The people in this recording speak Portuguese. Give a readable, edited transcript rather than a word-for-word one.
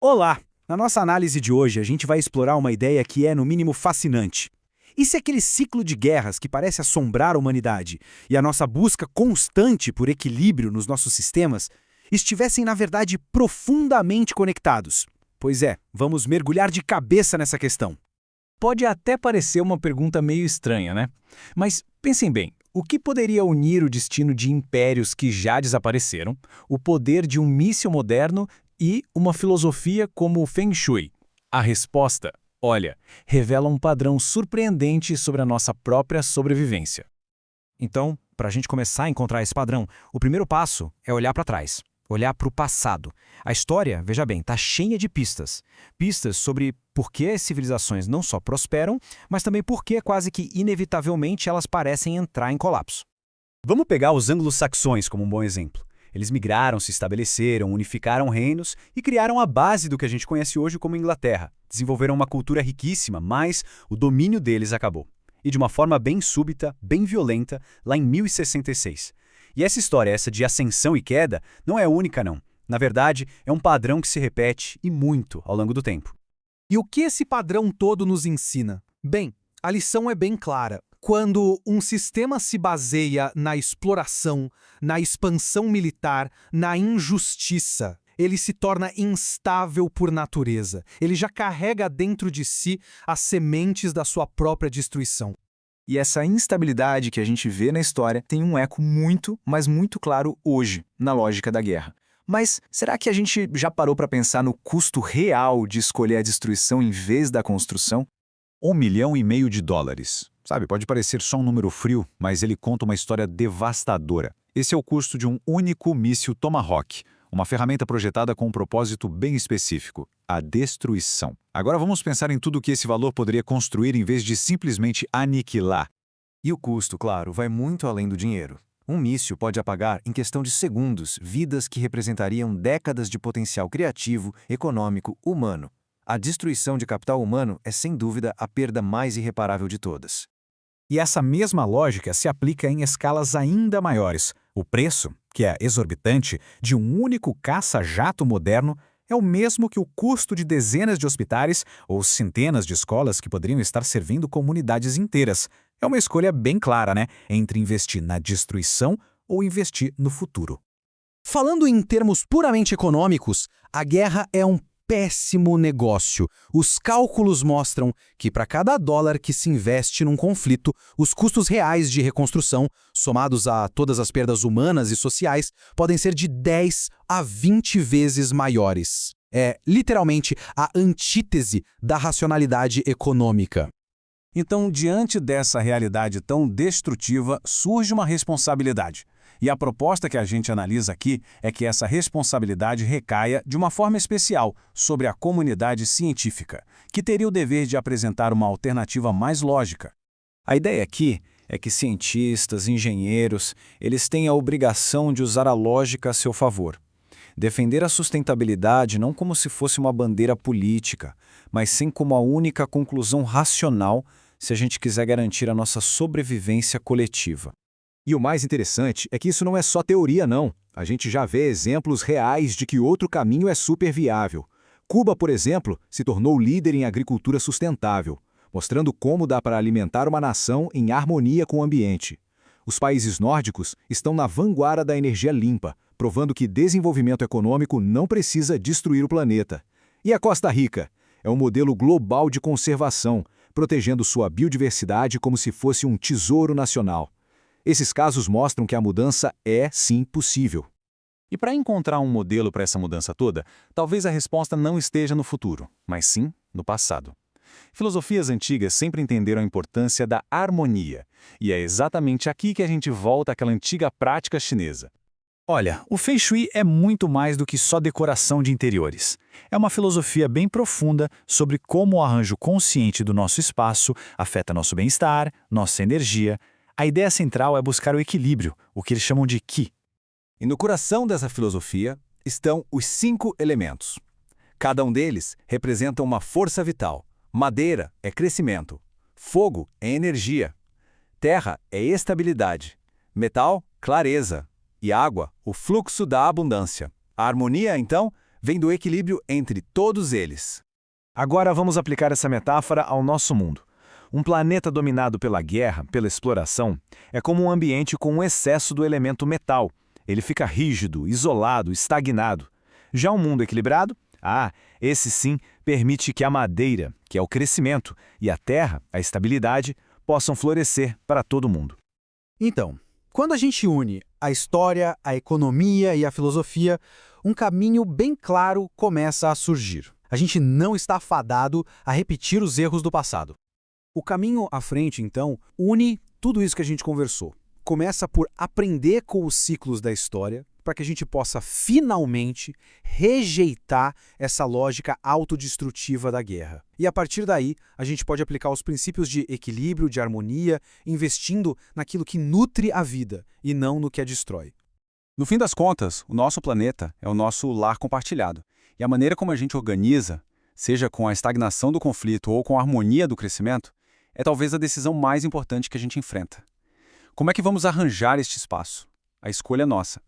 Olá! Na nossa análise de hoje, a gente vai explorar uma ideia que é, no mínimo, fascinante. E se aquele ciclo de guerras que parece assombrar a humanidade e a nossa busca constante por equilíbrio nos nossos sistemas estivessem, na verdade, profundamente conectados? Pois é, vamos mergulhar de cabeça nessa questão. Pode até parecer uma pergunta meio estranha, né? Mas pensem bem, o que poderia unir o destino de impérios que já desapareceram, o poder de um míssil moderno e uma filosofia como o Feng Shui? A resposta, olha, revela um padrão surpreendente sobre a nossa própria sobrevivência. Então, para a gente começar a encontrar esse padrão, o primeiro passo é olhar para trás, olhar para o passado. A história, veja bem, está cheia de pistas. Pistas sobre por que as civilizações não só prosperam, mas também por que quase que inevitavelmente elas parecem entrar em colapso. Vamos pegar os anglo-saxões como um bom exemplo. Eles migraram, se estabeleceram, unificaram reinos e criaram a base do que a gente conhece hoje como Inglaterra. Desenvolveram uma cultura riquíssima, mas o domínio deles acabou. E de uma forma bem súbita, bem violenta, lá em 1066. E essa história, essa de ascensão e queda, não é única não. Na verdade, é um padrão que se repete e muito ao longo do tempo. E o que esse padrão todo nos ensina? Bem, a lição é bem clara. Quando um sistema se baseia na exploração, na expansão militar, na injustiça, ele se torna instável por natureza. Ele já carrega dentro de si as sementes da sua própria destruição. E essa instabilidade que a gente vê na história tem um eco muito, mas muito claro hoje, na lógica da guerra. Mas será que a gente já parou para pensar no custo real de escolher a destruição em vez da construção? $1,5 milhão de dólares. Sabe, pode parecer só um número frio, mas ele conta uma história devastadora. Esse é o custo de um único míssil Tomahawk, uma ferramenta projetada com um propósito bem específico, a destruição. Agora vamos pensar em tudo o que esse valor poderia construir em vez de simplesmente aniquilar. E o custo, claro, vai muito além do dinheiro. Um míssil pode apagar, em questão de segundos, vidas que representariam décadas de potencial criativo, econômico, humano. A destruição de capital humano é, sem dúvida, a perda mais irreparável de todas. E essa mesma lógica se aplica em escalas ainda maiores. O preço, que é exorbitante, de um único caça-jato moderno é o mesmo que o custo de dezenas de hospitais ou centenas de escolas que poderiam estar servindo comunidades inteiras. É uma escolha bem clara, né? Entre investir na destruição ou investir no futuro. Falando em termos puramente econômicos, a guerra é um péssimo negócio. Os cálculos mostram que para cada dólar que se investe num conflito, os custos reais de reconstrução, somados a todas as perdas humanas e sociais, podem ser de 10 a 20 vezes maiores. É literalmente a antítese da racionalidade econômica. Então, diante dessa realidade tão destrutiva, surge uma responsabilidade. E a proposta que a gente analisa aqui é que essa responsabilidade recaia de uma forma especial sobre a comunidade científica, que teria o dever de apresentar uma alternativa mais lógica. A ideia aqui é que cientistas, engenheiros, eles têm a obrigação de usar a lógica a seu favor. Defender a sustentabilidade não como se fosse uma bandeira política, mas sim como a única conclusão racional se a gente quiser garantir a nossa sobrevivência coletiva. E o mais interessante é que isso não é só teoria, não. A gente já vê exemplos reais de que outro caminho é super viável. Cuba, por exemplo, se tornou líder em agricultura sustentável, mostrando como dá para alimentar uma nação em harmonia com o ambiente. Os países nórdicos estão na vanguarda da energia limpa, provando que desenvolvimento econômico não precisa destruir o planeta. E a Costa Rica? É um modelo global de conservação, protegendo sua biodiversidade como se fosse um tesouro nacional. Esses casos mostram que a mudança é, sim, possível. E para encontrar um modelo para essa mudança toda, talvez a resposta não esteja no futuro, mas sim no passado. Filosofias antigas sempre entenderam a importância da harmonia, e é exatamente aqui que a gente volta àquela antiga prática chinesa. Olha, o Feng Shui é muito mais do que só decoração de interiores. É uma filosofia bem profunda sobre como o arranjo consciente do nosso espaço afeta nosso bem-estar, nossa energia. A ideia central é buscar o equilíbrio, o que eles chamam de Qi. E no coração dessa filosofia estão os 5 elementos. Cada um deles representa uma força vital. Madeira é crescimento. Fogo é energia. Terra é estabilidade. Metal, clareza. E água, o fluxo da abundância. A harmonia, então, vem do equilíbrio entre todos eles. Agora vamos aplicar essa metáfora ao nosso mundo. Um planeta dominado pela guerra, pela exploração, é como um ambiente com um excesso do elemento metal. Ele fica rígido, isolado, estagnado. Já um mundo equilibrado? Esse sim permite que a madeira, que é o crescimento, e a terra, a estabilidade, possam florescer para todo mundo. Então, quando a gente une a história, a economia e a filosofia, um caminho bem claro começa a surgir. A gente não está fadado a repetir os erros do passado. O caminho à frente, então, une tudo isso que a gente conversou. Começa por aprender com os ciclos da história, para que a gente possa finalmente rejeitar essa lógica autodestrutiva da guerra. E a partir daí, a gente pode aplicar os princípios de equilíbrio, de harmonia, investindo naquilo que nutre a vida e não no que a destrói. No fim das contas, o nosso planeta é o nosso lar compartilhado. E a maneira como a gente organiza, seja com a estagnação do conflito ou com a harmonia do crescimento, é talvez a decisão mais importante que a gente enfrenta. Como é que vamos arranjar este espaço? A escolha é nossa.